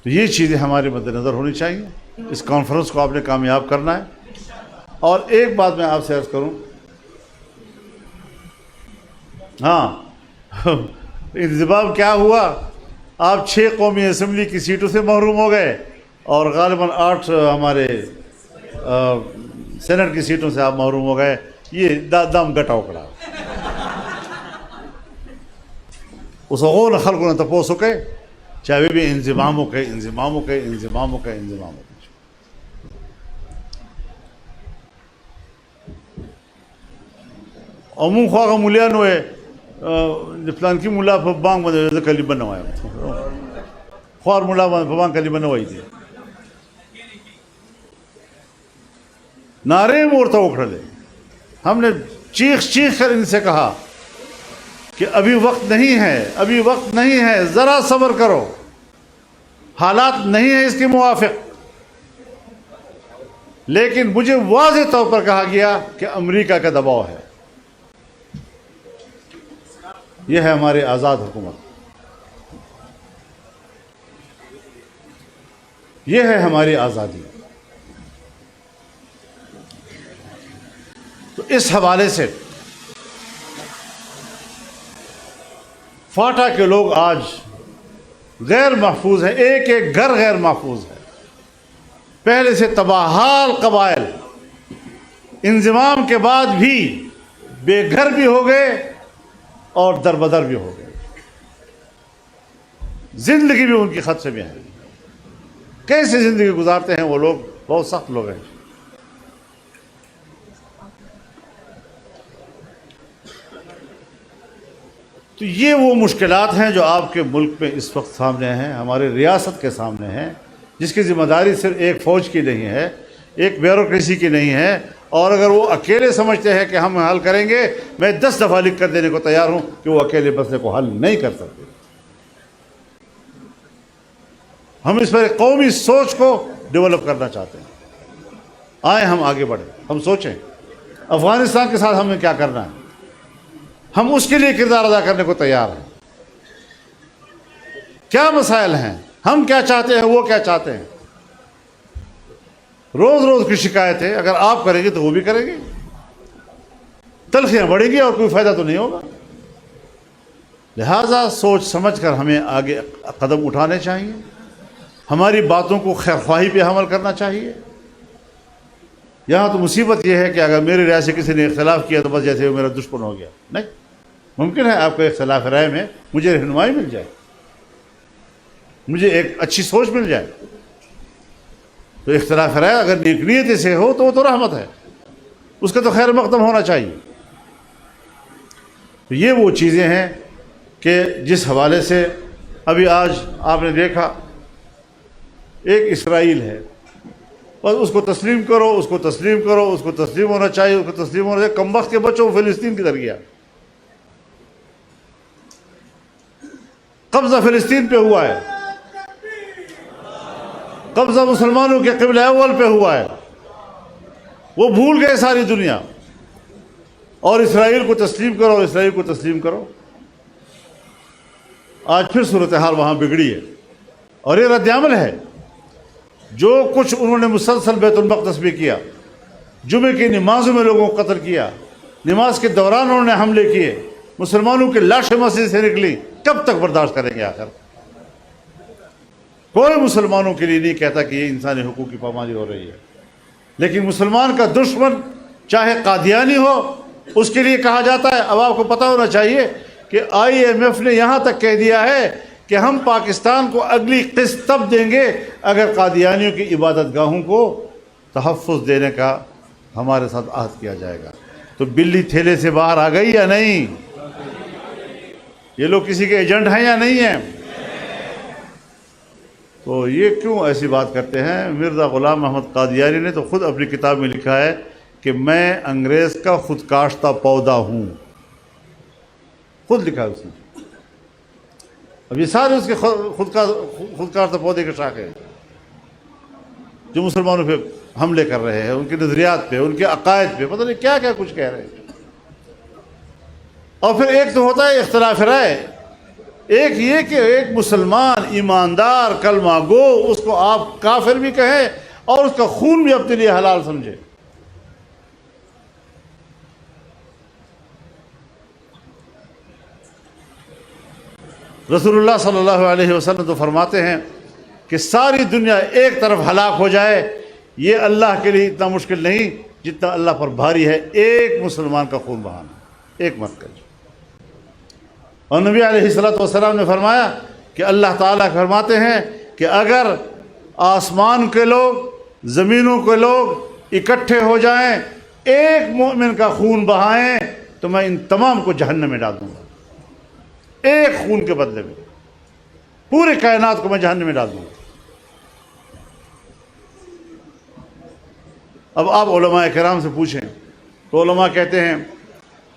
تو یہ چیزیں ہمارے مد نظر ہونی چاہیے، اس کانفرنس کو آپ نے کامیاب کرنا ہے۔ اور ایک بات میں آپ سے عرض کروں، ہاں انضمام کیا ہوا، آپ 6 قومی اسمبلی کی سیٹوں سے محروم ہو گئے اور غالباً 8 ہمارے سینٹ کی سیٹوں سے آپ محروم ہو گئے، یہ دم گٹا اکڑا اس غول خلق نے تپو سکے چاہے بھی انضماموں کے امون خواہ ملیانو ہے پلان کی ملا بانگ بندے کلی بنوایا خوار ملا بانگ کلی بنوائی تھی نعرے مورتا اکھڑ لے۔ ہم نے چیخ کر ان سے کہا کہ ابھی وقت نہیں ہے، ذرا صبر کرو، حالات نہیں ہیں اس کے موافق۔ لیکن مجھے واضح طور پر کہا گیا کہ امریکہ کا دباؤ ہے۔ یہ ہے ہماری آزاد حکومت، یہ ہے ہماری آزادی۔ تو اس حوالے سے فاٹا کے لوگ آج غیر محفوظ ہیں، ایک ایک گھر غیر محفوظ ہے۔ پہلے سے تباہال قبائل انضمام کے بعد بھی بے گھر بھی ہو گئے اور دربدر بھی ہو گئے، زندگی بھی ان کی خدشے میں ہے۔ کیسے زندگی گزارتے ہیں وہ لوگ؟ بہت سخت لوگ ہیں۔ تو یہ وہ مشکلات ہیں جو آپ کے ملک میں اس وقت سامنے ہیں، ہمارے ریاست کے سامنے ہیں، جس کی ذمہ داری صرف ایک فوج کی نہیں ہے، ایک بیوروکریسی کی نہیں ہے۔ اور اگر وہ اکیلے سمجھتے ہیں کہ ہم حل کریں گے، میں 10 دفعہ لکھ کر دینے کو تیار ہوں کہ وہ اکیلے مسئلے کو حل نہیں کر سکتے۔ ہم اس پر قومی سوچ کو ڈیولپ کرنا چاہتے ہیں۔ آئیں ہم آگے بڑھیں، ہم سوچیں افغانستان کے ساتھ ہمیں کیا کرنا ہے، ہم اس کے لیے کردار ادا کرنے کو تیار ہیں۔ کیا مسائل ہیں، ہم کیا چاہتے ہیں، وہ کیا چاہتے ہیں۔ روز کی شکایتیں اگر آپ کریں گے تو وہ بھی کریں گے، تلخیاں بڑھیں گی اور کوئی فائدہ تو نہیں ہوگا۔ لہٰذا سوچ سمجھ کر ہمیں آگے قدم اٹھانے چاہیے، ہماری باتوں کو خیرخواہی پہ عمل کرنا چاہیے۔ یہاں تو مصیبت یہ ہے کہ اگر میری رائے سے کسی نے اختلاف کیا تو بس جیسے وہ میرا دشمن ہو گیا۔ نہیں، ممکن ہے آپ کو اختلاف رائے میں مجھے رہنمائی مل جائے، مجھے ایک اچھی سوچ مل جائے۔ تو اختلاف رائے اگر نیک نیتی سے ہو تو وہ تو رحمت ہے، اس کا تو خیر مقدم ہونا چاہیے۔ تو یہ وہ چیزیں ہیں کہ جس حوالے سے ابھی آج آپ نے دیکھا ایک اسرائیل ہے، بس اس کو تسلیم کرو، اس کو تسلیم کرو، اس کو تسلیم ہونا چاہیے، اس کو تسلیم ہونا چاہیے۔ کم وقت کے بچوں فلسطین کدھر گیا؟ قبضہ فلسطین پہ ہوا ہے، قبضہ مسلمانوں کے قبلہ اول پہ ہوا ہے، وہ بھول گئے ساری دنیا۔ اور اسرائیل کو تسلیم کرو، اسرائیل کو تسلیم کرو۔ آج پھر صورتحال وہاں بگڑی ہے، اور یہ رد عمل ہے جو کچھ انہوں نے مسلسل بیت المقدس میں کیا۔ جمعے کی نمازوں میں لوگوں کو قتل کیا، نماز کے دوران انہوں نے حملے کیے، مسلمانوں کی لاشیں مسجد سے نکلی۔ کب تک برداشت کریں گے آخر؟ کوئی مسلمانوں کے لیے نہیں کہتا کہ یہ انسانی حقوق کی پامالی ہو رہی ہے، لیکن مسلمان کا دشمن چاہے قادیانی ہو اس کے لیے کہا جاتا ہے۔ اب آپ کو پتہ ہونا چاہیے کہ IMF نے یہاں تک کہہ دیا ہے کہ ہم پاکستان کو اگلی قسط تب دیں گے اگر قادیانیوں کی عبادت گاہوں کو تحفظ دینے کا ہمارے ساتھ عہد کیا جائے گا۔ تو بلی تھیلے سے باہر آ گئی یا نہیں؟ یہ لوگ کسی کے ایجنٹ ہیں یا نہیں ہیں؟ تو یہ کیوں ایسی بات کرتے ہیں؟ مرزا غلام محمد قادیانی نے تو خود اپنی کتاب میں لکھا ہے کہ میں انگریز کا خود کاشتہ پودا ہوں، خود لکھا ہے اس نے۔ اب یہ سارے اس کے خود کاشتہ پودے کے شاخے ہیں جو مسلمانوں پہ حملے کر رہے ہیں، ان کے نظریات پہ، ان کے عقائد پہ، پتہ نہیں کیا کیا کچھ کہہ رہے ہیں۔ اور پھر ایک تو ہوتا ہے اختلاف رائے، ایک یہ کہ ایک مسلمان ایماندار کلمہ گو اس کو آپ کافر بھی کہیں اور اس کا خون بھی اپنے لیے حلال سمجھے۔ رسول اللہ صلی اللہ علیہ وسلم تو فرماتے ہیں کہ ساری دنیا ایک طرف ہلاک ہو جائے، یہ اللہ کے لیے اتنا مشکل نہیں جتنا اللہ پر بھاری ہے ایک مسلمان کا خون بہانا، ایک مرد کا۔ اور نبی علیہ السلام نے فرمایا کہ اللہ تعالیٰ فرماتے ہیں کہ اگر آسمان کے لوگ، زمینوں کے لوگ اکٹھے ہو جائیں، ایک مومن کا خون بہائیں تو میں ان تمام کو جہنم میں ڈال دوں گا، ایک خون کے بدلے میں پوری کائنات کو میں جہنم میں ڈال دوں گا۔ اب آپ علماء کرام سے پوچھیں تو علماء کہتے ہیں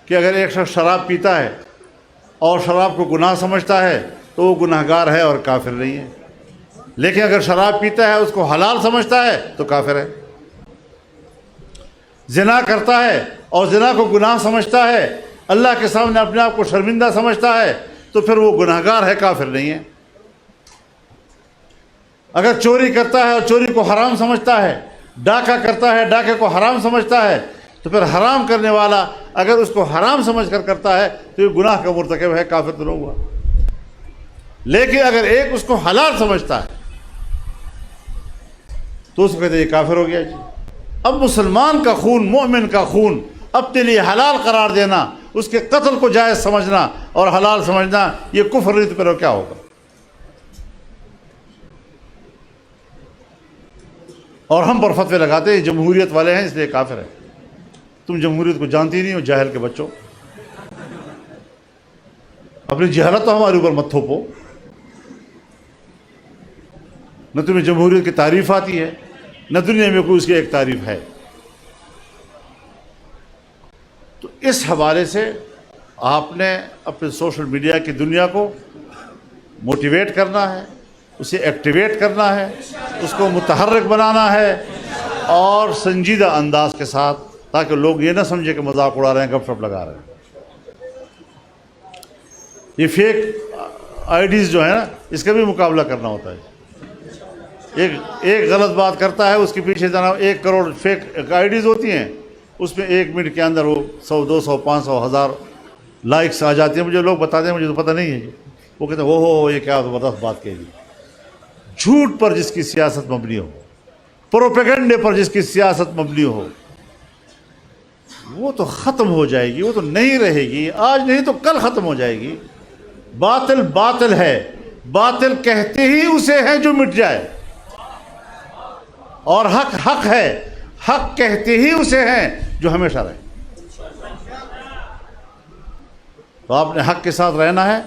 کہ اگر ایک شخص شراب پیتا ہے اور شراب کو گناہ سمجھتا ہے تو وہ گناہگار ہے اور کافر نہیں ہے، لیکن اگر شراب پیتا ہے اس کو حلال سمجھتا ہے تو کافر ہے۔ زنا کرتا ہے اور زنا کو گناہ سمجھتا ہے، اللہ کے سامنے اپنے آپ کو شرمندہ سمجھتا ہے تو پھر وہ گناہگار ہے، کافر نہیں ہے۔ اگر چوری کرتا ہے اور چوری کو حرام سمجھتا ہے، ڈاکہ کرتا ہے، ڈاکے کو حرام سمجھتا ہے تو پھر حرام کرنے والا اگر اس کو حرام سمجھ کر کرتا ہے تو یہ گناہ کا مرتکب ہے، کافر تو نہ ہوا۔ لیکن اگر ایک اس کو حلال سمجھتا ہے تو اس کو کہتے ہیں یہ کافر ہو گیا جی۔ اب مسلمان کا خون، مومن کا خون اپنے لیے حلال قرار دینا، اس کے قتل کو جائز سمجھنا اور حلال سمجھنا، یہ کفر نہیں تو پھر کیا ہوگا؟ اور ہم پر فتوے لگاتے ہیں جمہوریت والے ہیں اس لیے کافر ہیں۔ تم جمہوریت کو جانتی نہیں ہو، جاہل کے بچوں، اپنی جہالت تو ہمارے اوپر مت تھوپو۔ نہ تمہیں جمہوریت کی تعریف آتی ہے، نہ دنیا میں کوئی اس کی ایک تعریف ہے۔ تو اس حوالے سے آپ نے اپنے سوشل میڈیا کی دنیا کو موٹیویٹ کرنا ہے، اسے ایکٹیویٹ کرنا ہے، اس کو متحرک بنانا ہے اور سنجیدہ انداز کے ساتھ، تاکہ لوگ یہ نہ سمجھے کہ مذاق اڑا رہے ہیں، گپ شپ لگا رہے ہیں۔ یہ فیک آئی ڈیز جو ہیں نا، اس کا بھی مقابلہ کرنا ہوتا ہے۔ ایک غلط بات کرتا ہے، اس کے پیچھے جناب 1 کروڑ فیک آئی ڈیز ہوتی ہیں، اس میں 1 منٹ کے اندر وہ 100 200 500 1000 لائکس آ جاتی ہیں۔ مجھے لوگ بتاتے ہیں، مجھے تو پتہ نہیں ہے جی، وہ کہتے ہیں ہو یہ کیا زبردست بات کہی جی۔ جھوٹ پر جس کی سیاست مبنی ہو، پروپیگنڈے پر جس کی سیاست مبنی ہو، وہ تو ختم ہو جائے گی، وہ تو نہیں رہے گی، آج نہیں تو کل ختم ہو جائے گی۔ باطل باطل ہے، باطل کہتے ہی اسے ہے جو مٹ جائے، اور حق حق ہے، حق کہتے ہی اسے ہے جو ہمیشہ رہے۔ تو آپ نے حق کے ساتھ رہنا ہے،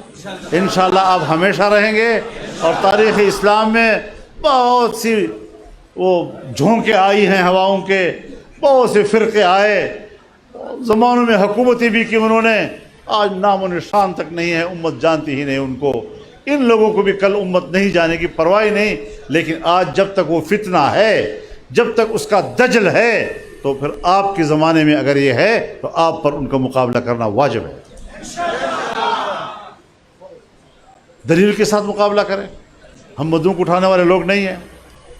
انشاءاللہ آپ ہمیشہ رہیں گے۔ اور تاریخ اسلام میں بہت سی وہ جھونکے آئی ہیں ہواؤں کے، بہت سے فرقے آئے، زمانوں میں حکومتیں بھی کی انہوں نے، آج نام و نشان تک نہیں ہے، امت جانتی ہی نہیں ان کو۔ ان لوگوں کو بھی کل امت نہیں جانے کی پرواہ نہیں، لیکن آج جب تک وہ فتنہ ہے، جب تک اس کا دجل ہے، تو پھر آپ کے زمانے میں اگر یہ ہے تو آپ پر ان کا مقابلہ کرنا واجب ہے۔ دلیل کے ساتھ مقابلہ کریں۔ ہم بندوق اٹھانے والے لوگ نہیں ہیں،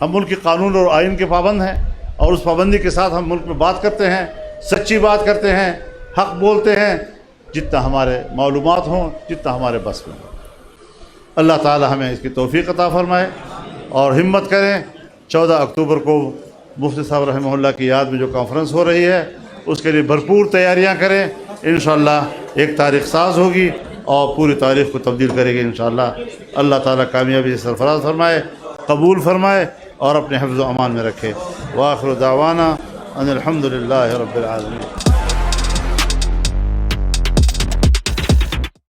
ہم ملک کے قانون اور آئین کے پابند ہیں، اور اس پابندی کے ساتھ ہم ملک میں بات کرتے ہیں، سچی بات کرتے ہیں، حق بولتے ہیں، جتنا ہمارے معلومات ہوں، جتنا ہمارے بس میں ہو۔ اللہ تعالی ہمیں اس کی توفیق عطا فرمائے، اور ہمت کریں۔ 14 اکتوبر کو مفتی صاحب رحمہ اللہ کی یاد میں جو کانفرنس ہو رہی ہے، اس کے لیے بھرپور تیاریاں کریں۔ انشاءاللہ ایک تاریخ ساز ہوگی اور پوری تاریخ کو تبدیل کرے گی انشاءاللہ۔ اللہ تعالیٰ کامیابی سے سرفراز فرمائے، قبول فرمائے اور اپنے حفظ و امان میں رکھے۔ وآخر دعوانا ان الحمد للہ رب العالمین۔